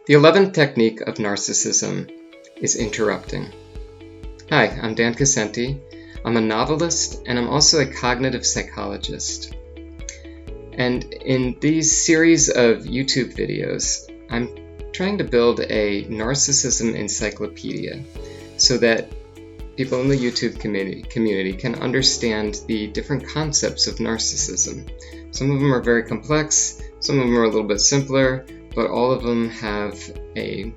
The 11th technique of narcissism is interrupting. Hi, I'm Dan Cassenti. I'm a novelist and I'm also a cognitive psychologist. And in these series of YouTube videos, I'm trying to build a narcissism encyclopedia so that people in the YouTube community can understand the different concepts of narcissism. Some of them are very complex, some of them are a little bit simpler, but all of them have a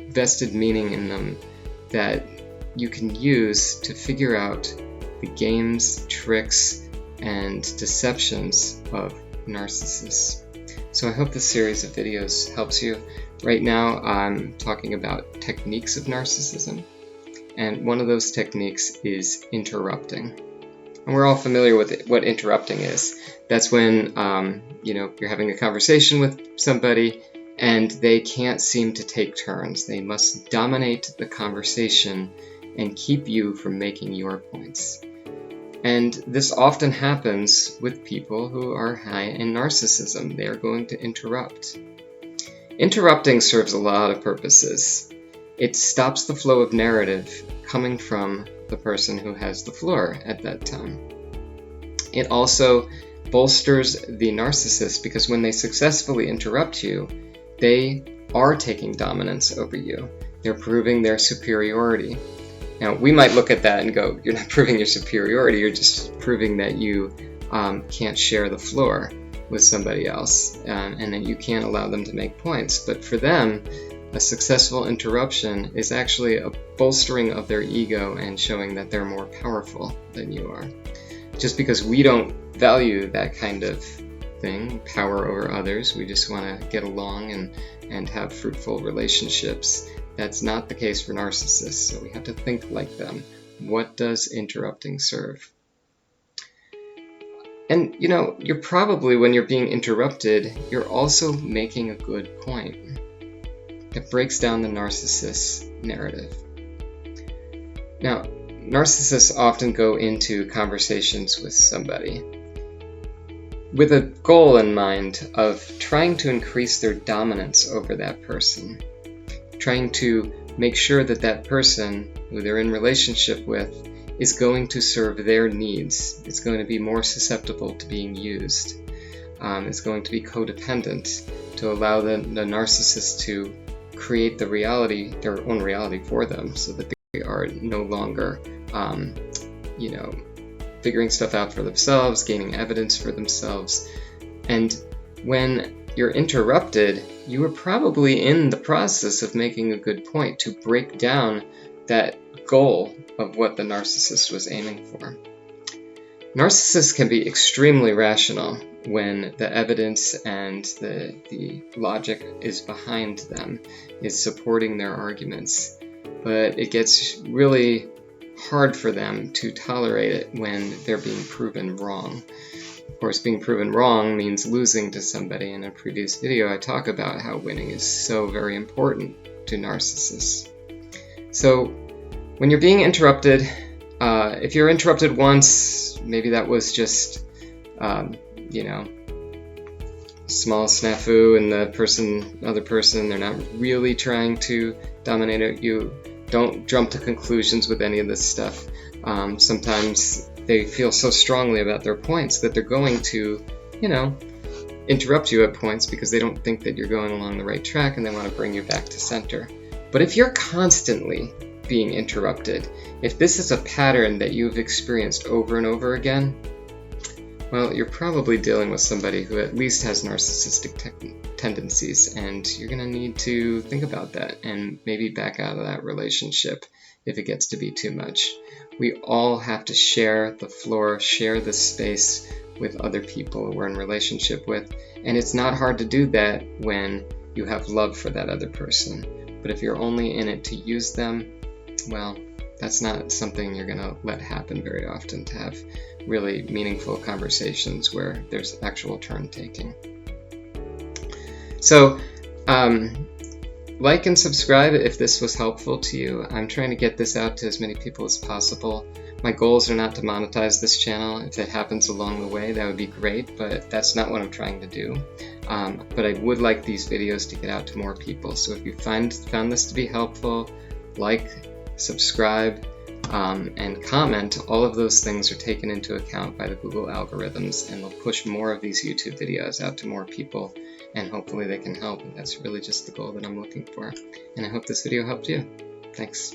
vested meaning in them that you can use to figure out the games, tricks, and deceptions of narcissists. So I hope this series of videos helps you. Right now I'm talking about techniques of narcissism, and one of those techniques is interrupting. And we're all familiar with what interrupting is. That's when you're having a conversation with somebody and they can't seem to take turns. They must dominate the conversation and keep you from making your points. And this often happens with people who are high in narcissism. They are going to interrupt. Interrupting serves a lot of purposes. It stops the flow of narrative coming from the person who has the floor at that time. It also bolsters the narcissist because when they successfully interrupt you, they are taking dominance over you. They're proving their superiority. Now, we might look at that and go, you're not proving your superiority, you're just proving that you can't share the floor with somebody else and that you can't allow them to make points. But for them, a successful interruption is actually a bolstering of their ego and showing that they're more powerful than you are. Just because we don't value that kind of thing, power over others, we just want to get along and have fruitful relationships. That's not the case for narcissists, so we have to think like them. What does interrupting serve? And you're probably, when you're being interrupted, you're also making a good point. It breaks down the narcissist's narrative. Now, narcissists often go into conversations with somebody with a goal in mind of trying to increase their dominance over that person, trying to make sure that that person who they're in relationship with is going to serve their needs. It's going to be more susceptible to being used. It's going to be codependent to allow the narcissist to create their own reality for them so that they are no longer figuring stuff out for themselves, gaining evidence for themselves. And when you're interrupted, you are probably in the process of making a good point to break down that goal of what the narcissist was aiming for. Narcissists can be extremely rational when the evidence and the logic is behind them, is supporting their arguments. But it gets really hard for them to tolerate it when they're being proven wrong. Of course, being proven wrong means losing to somebody. In a previous video, I talk about how winning is so very important to narcissists. So when you're being interrupted, if you're interrupted once, maybe that was just small snafu and the other person, they're not really trying to dominate you. Don't jump to conclusions with any of this stuff. Sometimes they feel so strongly about their points that they're going to, interrupt you at points because they don't think that you're going along the right track and they want to bring you back to center. But if you're constantly being interrupted, if this is a pattern that you've experienced over and over again, well, you're probably dealing with somebody who at least has narcissistic tendencies, and you're going to need to think about that and maybe back out of that relationship if it gets to be too much. We all have to share the floor, share the space with other people we're in relationship with, and it's not hard to do that when you have love for that other person. But if you're only in it to use them, well, that's not something you're going to let happen very often, to have really meaningful conversations where there's actual turn taking. So, like and subscribe if this was helpful to you. I'm trying to get this out to as many people as possible. My goals are not to monetize this channel. If it happens along the way, that would be great, but that's not what I'm trying to do. But I would like these videos to get out to more people. So if you found this to be helpful, like, subscribe, and comment. All of those things are taken into account by the Google algorithms, and they'll push more of these YouTube videos out to more people, and hopefully they can help. And that's really just the goal that I'm looking for. And I hope this video helped you. Thanks.